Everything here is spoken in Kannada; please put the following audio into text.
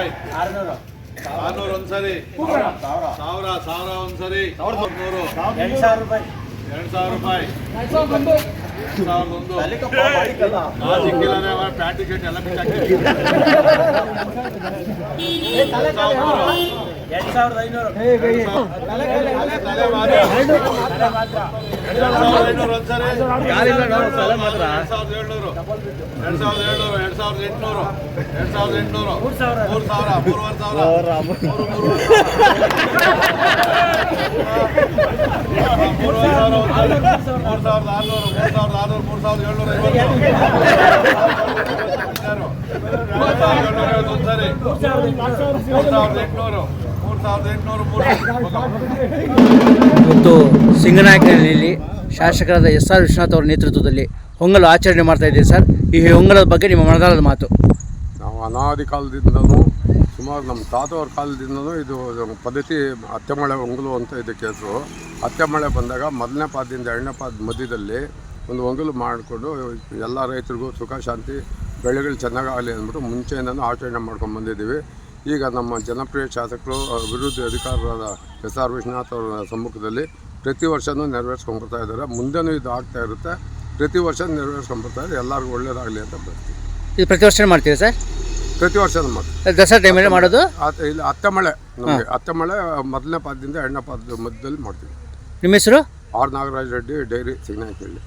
ರೂಪಾಯಿ 600 ಒಂದ್ಸರಿ 1000 ಒಂದ್ಸರಿ 100 2000 ರೂಪಾಯಿ 2000 ರೂಪಾಯಿ 1001 ಸಿಕ್ಕಿಲ್ಲ ಪ್ಯಾಂಟ್ ಶರ್ಟ್ ಎಲ್ಲ ಬಿಟ್ಟಾಕ್ತೀವಿ 2500 ಒಂದ್ಸರಿ 3800 ಇವತ್ತು ಸಿಂಗನಾಯಕನಹಳ್ಳಿಯಲ್ಲಿ ಶಾಸಕರಾದ SR ವಿಶ್ವನಾಥ್ ಅವರ ನೇತೃತ್ವದಲ್ಲಿ ಹೊಂಗಲು ಆಚರಣೆ ಮಾಡ್ತಾ ಇದ್ದೀರಿ ಸರ್. ಈ ಹೊಂಗಲದ ಬಗ್ಗೆ ನಿಮ್ಮ ಮನದಾಳದ ಮಾತು. ನಾವು ಅನಾದಿ ಕಾಲದಿಂದಲೂ ಸುಮಾರು ನಮ್ಮ ತಾತವ್ರ ಕಾಲದಿಂದಲೂ ಇದು ಪದ್ಧತಿ ಅತ್ತೆಮಳೆ ಹೊಂಗಲು ಅಂತ ಇದಕ್ಕೆ ಹೆಸರು. ಅತ್ತೆಮಳೆ ಬಂದಾಗ ಮೊದಲನೇ ಪಾದದಿಂದ ಎರಡನೇ ಪಾದ ಮಧ್ಯದಲ್ಲಿ ಒಂದು ಹೊಂಗಲು ಮಾಡಿಕೊಂಡು ಎಲ್ಲ ರೈತರಿಗೂ ಸುಖ ಶಾಂತಿ ಬೆಳೆಗಳು ಚೆನ್ನಾಗಾಗಲಿ ಅಂದ್ಬಿಟ್ಟು ಮುಂಚೆಯಿಂದಲೂ ಆಚರಣೆ ಮಾಡ್ಕೊಂಡು ಬಂದಿದ್ದೀವಿ. ಈಗ ನಮ್ಮ ಜನಪ್ರಿಯ ಶಾಸಕರು ಅಭಿವೃದ್ಧಿ ಅಧಿಕಾರರಾದ SR ವಿಶ್ವನಾಥ್ ಅವರ ಸಮ್ಮುಖದಲ್ಲಿ ಪ್ರತಿ ವರ್ಷವೂ ನೆರವೇರಿಸ್ಕೊಂಡ್ಬರ್ತಾ ಇದ್ದಾರೆ. ಮುಂದೆನೂ ಇದು ಆಗ್ತಾ ಇರುತ್ತೆ. ಪ್ರತಿ ವರ್ಷ ನೆರವೇರಿಸ್ಕೊಂಡ್ಬರ್ತಾ ಇದೆ. ಎಲ್ಲರಿಗೂ ಒಳ್ಳೇದಾಗಲಿ ಅಂತ ಬರ್ತೀವಿ. ಇದು ಪ್ರತಿ ವರ್ಷ ಮಾಡ್ತೀರಾ ಸರ್? ಪ್ರತಿ ವರ್ಷನೂ ಮಾಡ್ತೀವಿ. ದಸರಾ ಟೈಮಲ್ಲಿ ಮಾಡೋದು ಇಲ್ಲಿ ಅತ್ತೆಮಳೆ ನಮಗೆ ಅತ್ತೆಮಳೆ ಮೊದಲನೇ ಪಾದದಿಂದ ಎರಡನೇ ಪಾದದ ಮಧ್ಯದಲ್ಲಿ ಮಾಡ್ತೀವಿ. ನಿಮ್ಮ ಹೆಸರು? R. ನಾಗರಾಜ ರೆಡ್ಡಿ, ಡೈರಿ, ಸಿಂಗನಾಯಕನಹಳ್ಳಿ.